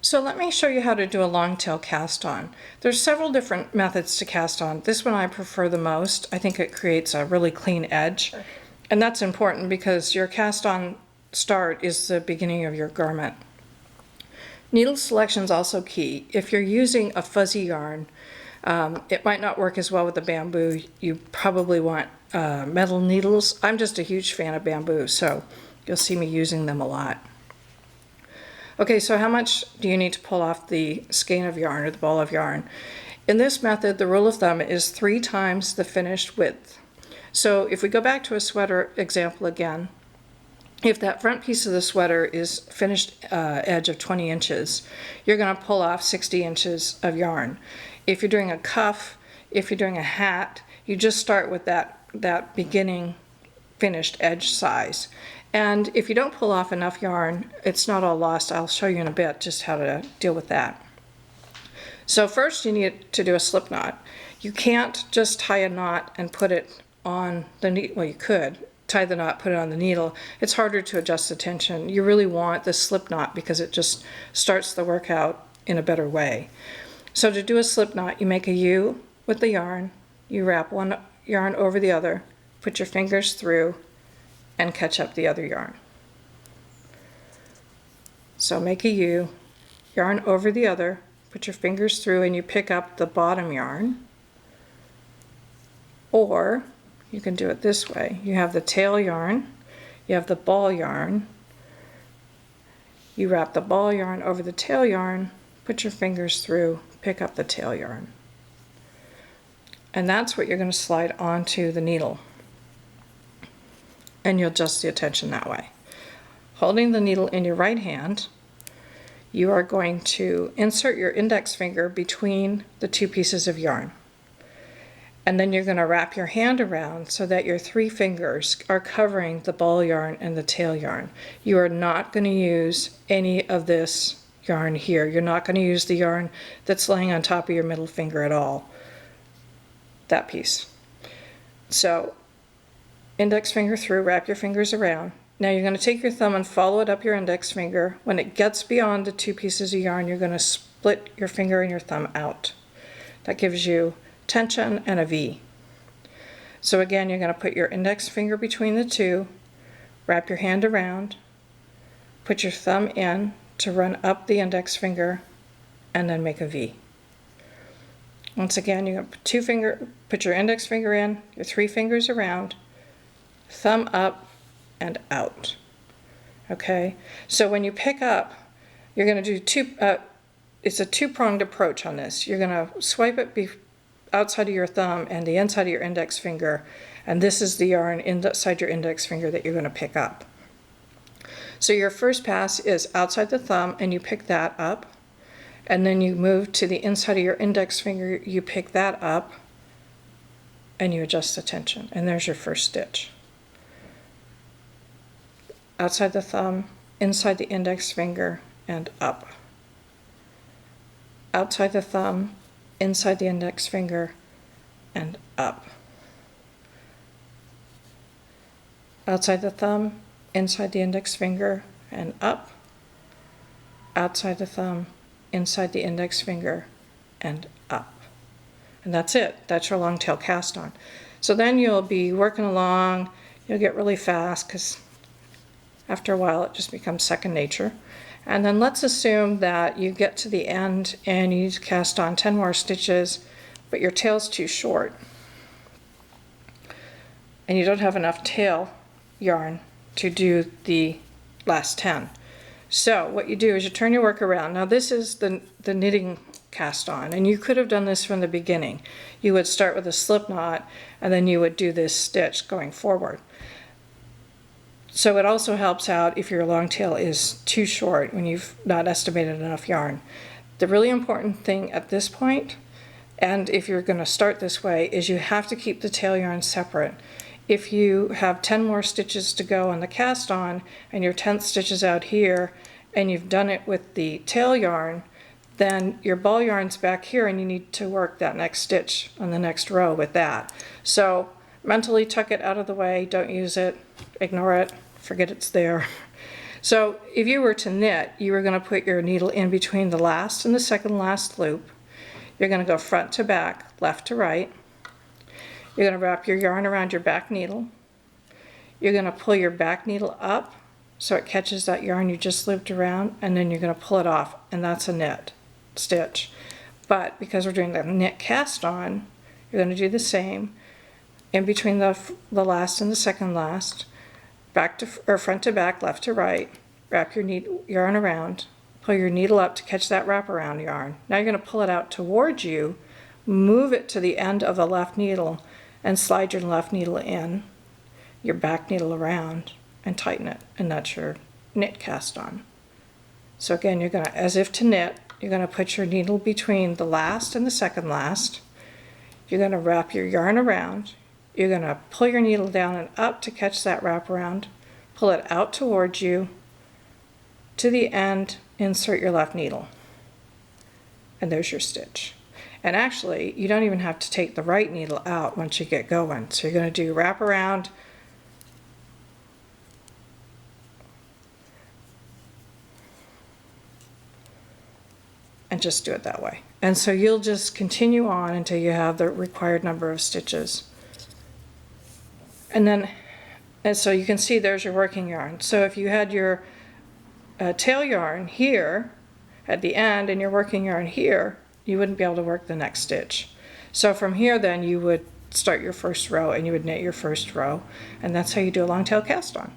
So let me show you how to do a long tail cast on. There's several different methods to cast on. This one I prefer the most. I think it creates a really clean edge. And that's important because your cast on start is the beginning of your garment. Needle selection is also key. If you're using a fuzzy yarn, it might not work as well with the bamboo. You probably want metal needles. I'm just a huge fan of bamboo, so you'll see me using them a lot. Okay, so how much do you need to pull off the skein of yarn or the ball of yarn? In this method, the rule of thumb is 3 times the finished width. So if we go back to a sweater example again, if that front piece of the sweater is finished edge of 20 inches, you're going to pull off 60 inches of yarn. If you're doing a cuff, if you're doing a hat, you just start with that beginning finished edge size. And if you don't pull off enough yarn, it's not all lost. I'll show you in a bit just how to deal with that. So first you need to do a slip knot. You can't just tie a knot and put it on the needle. Well, you could tie the knot, put it on the needle. It's harder to adjust the tension. You really want the slip knot because it just starts the workout in a better way. So to do a slip knot, you make a U with the yarn, you wrap one yarn over the other, put your fingers through, and catch up the other yarn. So make a U, yarn over the other, put your fingers through, and you pick up the bottom yarn. Or you can do it this way. You have the tail yarn, you have the ball yarn, you wrap the ball yarn over the tail yarn, put your fingers through, pick up the tail yarn. And that's what you're going to slide onto the needle. And you'll adjust the tension that way. Holding the needle in your right hand, you are going to insert your index finger between the 2 pieces of yarn. And then you're going to wrap your hand around so that your 3 fingers are covering the ball yarn and the tail yarn. You are not going to use any of this yarn here. You're not going to use the yarn that's laying on top of your middle finger at all. That piece. So index finger through, wrap your fingers around. Now you're going to take your thumb and follow it up your index finger. When it gets beyond the 2 pieces of yarn, you're going to split your finger and your thumb out. That gives you tension and a V. So again, you're going to put your index finger between the 2, wrap your hand around, put your thumb in to run up the index finger, and then make a V. Once again, you're going to put your index finger in, your 3 fingers around, thumb up and out. Okay, so when you pick up, you're going to do it's a 2-pronged approach on this. You're going to swipe it outside of your thumb and the inside of your index finger, and this is the yarn inside your index finger that you're going to pick up. So your first pass is outside the thumb and you pick that up, and then you move to the inside of your index finger, you pick that up, and you adjust the tension, and there's your first stitch. Outside the thumb, inside the index finger, and up. Outside the thumb, inside the index finger, and up. Outside the thumb, inside the index finger, and up. Outside the thumb, inside the index finger, and up. And that's it. That's your long tail cast on. So then you'll be working along, you'll get really fast because after a while it just becomes second nature. And then let's assume that you get to the end and you cast on 10 more stitches, but your tail's too short. And you don't have enough tail yarn to do the last 10. So what you do is you turn your work around. Now this is the knitting cast on, and you could have done this from the beginning. You would start with a slip knot and then you would do this stitch going forward. So it also helps out if your long tail is too short when you've not estimated enough yarn. The really important thing at this point, and if you're going to start this way, is you have to keep the tail yarn separate. If you have 10 more stitches to go on the cast on and your 10th stitch is out here and you've done it with the tail yarn, then your ball yarn's back here and you need to work that next stitch on the next row with that. So mentally tuck it out of the way, don't use it, ignore it, forget it's there. So if you were to knit, you were going to put your needle in between the last and the second last loop. You're going to go front to back, left to right. You're going to wrap your yarn around your back needle. You're going to pull your back needle up so it catches that yarn you just looped around, and then you're going to pull it off, and that's a knit stitch. But because we're doing the knit cast on, you're going to do the same in between the last and the second last, back to or front to back, left to right. Wrap your yarn around, pull your needle up to catch that wraparound yarn. Now you're going to pull it out towards you, move it to the end of the left needle, and slide your left needle in, your back needle around, and tighten it, and that's your knit cast on. So again, you're going to, as if to knit, you're going to put your needle between the last and the second last. You're going to wrap your yarn around. You're going to pull your needle down and up to catch that wraparound, pull it out towards you, to the end, insert your left needle. And there's your stitch. And actually, you don't even have to take the right needle out once you get going. So you're going to do wrap around, and just do it that way. And so you'll just continue on until you have the required number of stitches. And so you can see there's your working yarn. So if you had your tail yarn here at the end and your working yarn here, you wouldn't be able to work the next stitch. So from here then you would start your first row and you would knit your first row, and that's how you do a long tail cast on.